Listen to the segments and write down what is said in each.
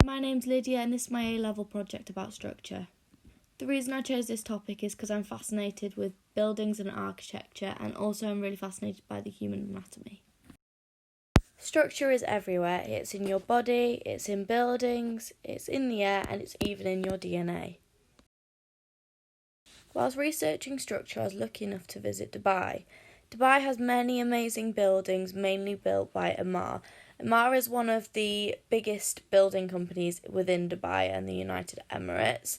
My name's Lydia and this is my A-level project about structure. The reason I chose this topic is because I'm fascinated with buildings and architecture, and also I'm really fascinated by the human anatomy. Structure is everywhere. It's in your body, it's in buildings, it's in the air, and it's even in your DNA. Whilst researching structure, I was lucky enough to visit Dubai. Dubai has many amazing buildings, mainly built by Emaar. Emaar is one of the biggest building companies within Dubai and the United Emirates.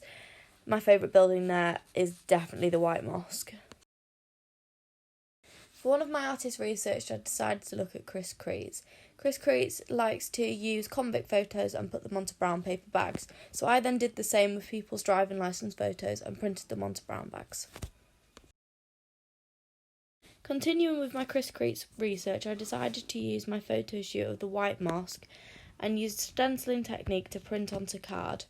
My favourite building there is definitely the White Mosque. For one of my artist research, I decided to look at Chris Creets. Chris Creets likes to use convict photos and put them onto brown paper bags, so I then did the same with people's driving licence photos and printed them onto brown bags. Continuing with my Chris Creets research, I decided to use my photo shoot of the White Mosque and used stenciling technique to print onto card.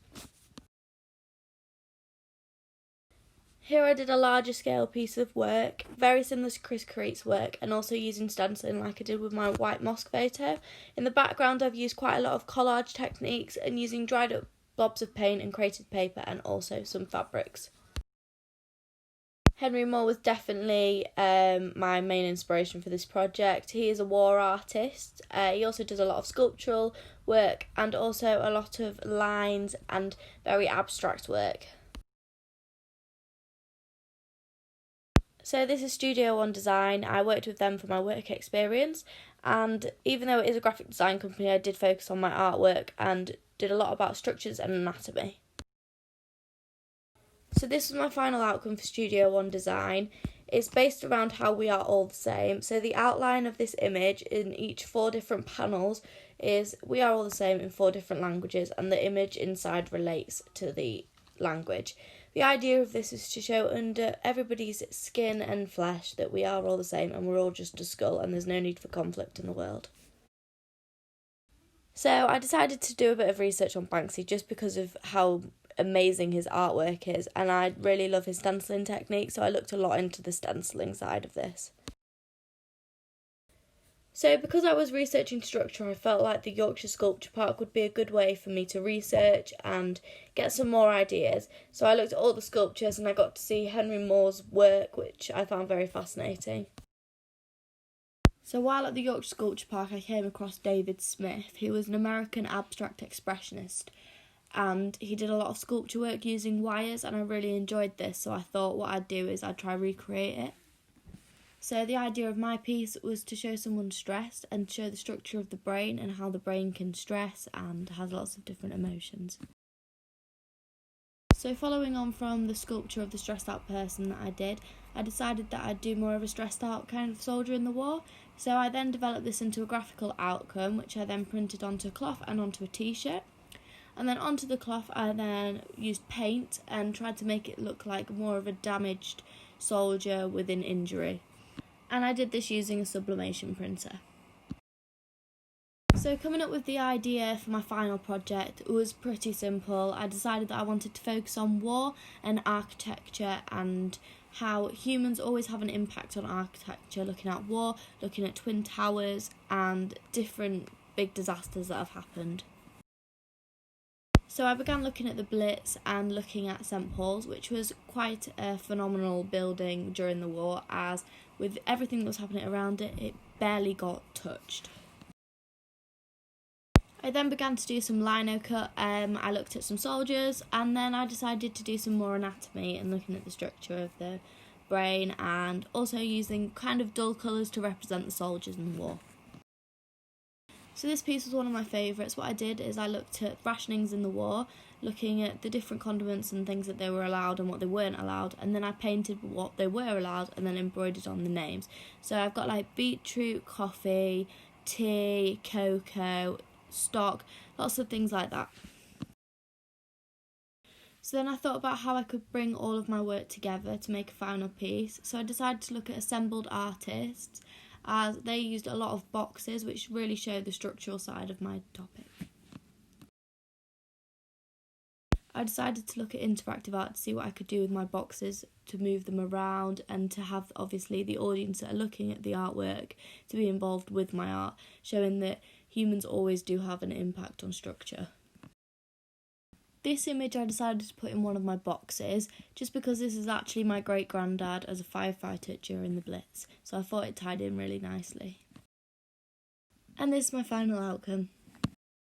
Here I did a larger scale piece of work, very similar to Chris Creets' work, and also using stenciling like I did with my White Mosque photo. In the background I've used quite a lot of collage techniques and using dried up blobs of paint and created paper and also some fabrics. Henry Moore was definitely my main inspiration for this project. He is a war artist. He also does a lot of sculptural work and also a lot of lines and very abstract work. So this is Studio One Design. I worked with them for my work experience, and even though it is a graphic design company, I did focus on my artwork and did a lot about structures and anatomy. So this was my final outcome for Studio One Design. It's based around how we are all the same. So the outline of this image in each 4 different panels is we are all the same in 4 different languages, and the image inside relates to the language. The idea of this is to show under everybody's skin and flesh that we are all the same and we're all just a skull and there's no need for conflict in the world. So I decided to do a bit of research on Banksy just because of how amazing his artwork is, and I really love his stenciling technique, so I looked a lot into the stenciling side of this. So because I was researching structure, I felt like the Yorkshire Sculpture Park would be a good way for me to research and get some more ideas. So I looked at all the sculptures and I got to see Henry Moore's work, which I found very fascinating. So while at the Yorkshire Sculpture Park, I came across David Smith, who was an American abstract expressionist, and he did a lot of sculpture work using wires, and I really enjoyed this, so I thought what I'd do is I'd try recreate it. So the idea of my piece was to show someone stressed and show the structure of the brain and how the brain can stress and has lots of different emotions. So following on from the sculpture of the stressed out person that I did, I decided that I'd do more of a stressed out kind of soldier in the war. So I then developed this into a graphical outcome, which I then printed onto cloth and onto a t-shirt. And then onto the cloth I then used paint and tried to make it look like more of a damaged soldier with an injury. And I did this using a sublimation printer. So coming up with the idea for my final project was pretty simple. I decided that I wanted to focus on war and architecture and how humans always have an impact on architecture, looking at war, looking at Twin Towers and different big disasters that have happened. So I began looking at the Blitz and looking at St Paul's, which was quite a phenomenal building during the war, as with everything that was happening around it, it barely got touched. I then began to do some lino cut. I looked at some soldiers, and then I decided to do some more anatomy and looking at the structure of the brain, and also using kind of dull colours to represent the soldiers in the war. So this piece was one of my favourites. What I did is I looked at rationings in the war, looking at the different condiments and things that they were allowed and what they weren't allowed, and then I painted what they were allowed and then embroidered on the names. So I've got like beetroot, coffee, tea, cocoa, stock, lots of things like that. So then I thought about how I could bring all of my work together to make a final piece. So I decided to look at assembled artists, as they used a lot of boxes, which really showed the structural side of my topic. I decided to look at interactive art to see what I could do with my boxes to move them around and to have obviously the audience that are looking at the artwork to be involved with my art, showing that humans always do have an impact on structure. This image I decided to put in one of my boxes, just because this is actually my great-granddad as a firefighter during the Blitz, so I thought it tied in really nicely. And this is my final outcome.